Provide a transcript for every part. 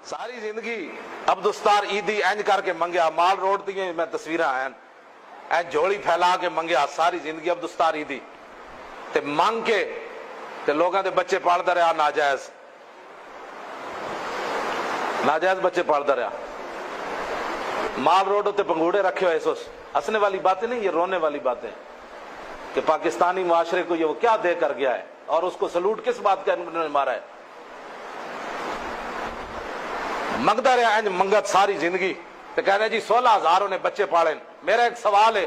ساری زندگی عبدالستار عیدی اینج کر کے منگیا، مال روڈ دی میں تصویریں آئیں این جھولی پھیلا کے منگیا ساری زندگی عبدالستار عیدی تے منگ کے تے لوگاں دے بچے پالدا رہا ناجائز بچے پالدا رہا، مال روڈ تے پنگوڑے رکھے ہوئے سوس۔ ہنسنے والی باتیں نہیں، یہ رونے والی باتیں کہ پاکستانی معاشرے کو یہ وہ کیا دے کر گیا ہے، اور اس کو سلوٹ کس بات کا انہوں نے مارا ہے۔ منگتا رہا اینج منگت ساری زندگی تے کہہ رہے جی 16,000 نے بچے پالے۔ میرا ایک سوال ہے،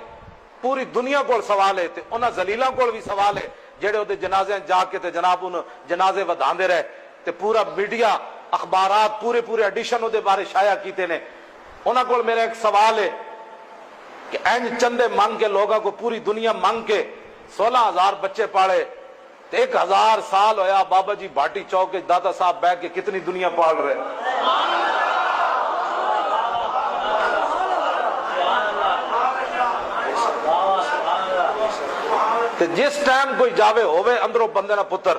پوری دنیا کو سوال ہے تے انہاں ذلیلاں کو بھی سوال ہے جڑے وہ جنازے جا کے تے جناب ان جنازے وداندے رہے تے پورا میڈیا اخبارات پورے ایڈیشن دے بارے شائع کیتے نے۔ انہاں کو میرا ایک سوال ہے کہ اینج چندے منگ کے لوگوں کو پوری دنیا منگ کے 16,000 بچے پالے تے 1000 سال ہویا بابا جی بھاٹی چوک کے دادا صاحب بیٹھ کے کتنی دنیا پال رہے۔ تے جس ٹائم کوئی جاوے ہوئے اندروں بندے نہ پتر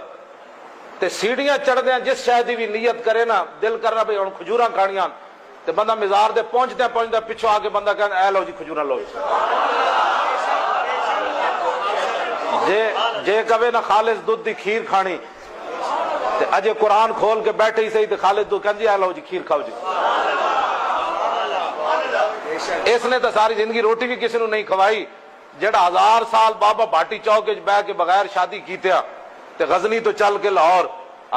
تے سیڑھیاں چڑھ دیا جس شاید بھی نیت کرے نا دل کرنا بھی کھجوراں کھانیاں تے بندہ مزار دے پہنچدے پچھو آ کے بندہ کہنا اے لو جی کھجوراں لو جے کہے نا خالص دودھ دی کھیر کھانی تے اجے قرآن کھول کے بیٹھے ہی صحیح تے خالص دودھ کہن جی اے لو جی کھیر کھاؤ جی۔ اس نے تو ساری زندگی روٹی بھی کسی نے نہیں کھوائی جڑا 1000 سال بابا بھاٹی چوک بہ کے بغیر شادی کیتیا تے غزنی تو چل کے لاہور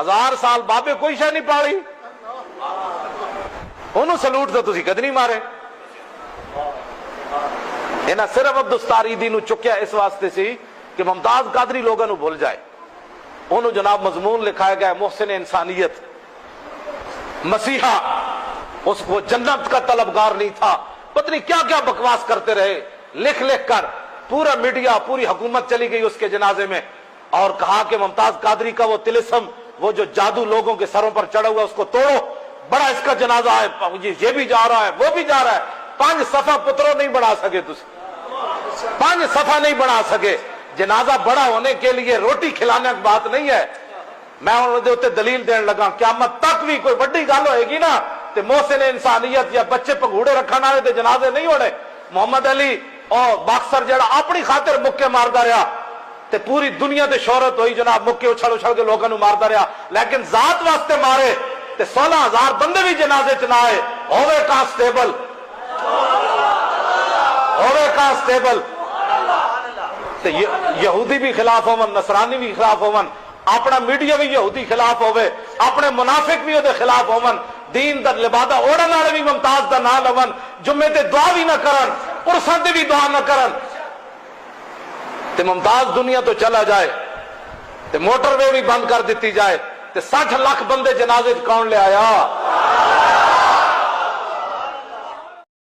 1000 سال بابے کوئی شے نہیں پالی، انہوں سلوٹ تو تسی کد نہیں مارے۔ انہاں صرف عبدالستار عیدی نو چکیا اس واسطے سی کہ ممتاز قادری لوگوں نو بھول جائے۔ انہوں جناب مضمون لکھایا گیا محسن انسانیت، مسیحا اس کو جنت کا طلبگار نہیں تھا، پتہ نہیں کیا کیا بکواس کرتے رہے لکھ کر، پورا میڈیا پوری حکومت چلی گئی اس کے جنازے میں اور کہا کہ ممتاز قادری کا وہ طلسم وہ جو جادو لوگوں کے سروں پر چڑھا ہوا اس کو توڑو، بڑا اس کا جنازہ ہے، یہ بھی جا رہا ہے وہ بھی جا رہا ہے۔ 5 صفحہ پتروں نہیں بڑھا سکے، 5 صفحہ نہیں بڑھا سکے۔ جنازہ بڑا ہونے کے لیے روٹی کھلانے کی بات نہیں ہے۔ میں انہوں نے اتنے دلیل دین لگا قیامت تک بھی کوئی بڑی گل ہوئے گی نا تے محسن انسانیت یا بچے پنگوڑے رکھنے والے تے جنازے نہیں ہونے۔ محمد علی اور باکسر جڑا اپنی خاطر مکے ماردا رہا تے پوری دنیا تے شہرت ہوئی جناب مکے اچھل کے لوگوں نو ماردا رہا، لیکن ذات واسطے مارے تے 16,000 بندے بھی جنازے چ نہ آئے۔ ہوے کانسٹیبل تے یہودی بھی خلاف ہون، نصرانی بھی خلاف ہون، اپنا میڈیا بھی یہودی خلاف ہوئے، اپنے منافق بھی وہ خلاف ہون، دین دا لبادہ اوڑن والے بھی ممتاز دا نہ لون، جمعے تے دعا بھی نہ کرن، عرصاں تے بھی دعا نہ کرن تے ممتاز دنیا تو چلا جائے تے موٹر وے بھی بند کر دیتی جائے تے 60 لاکھ بندے جنازے کون لے آیا۔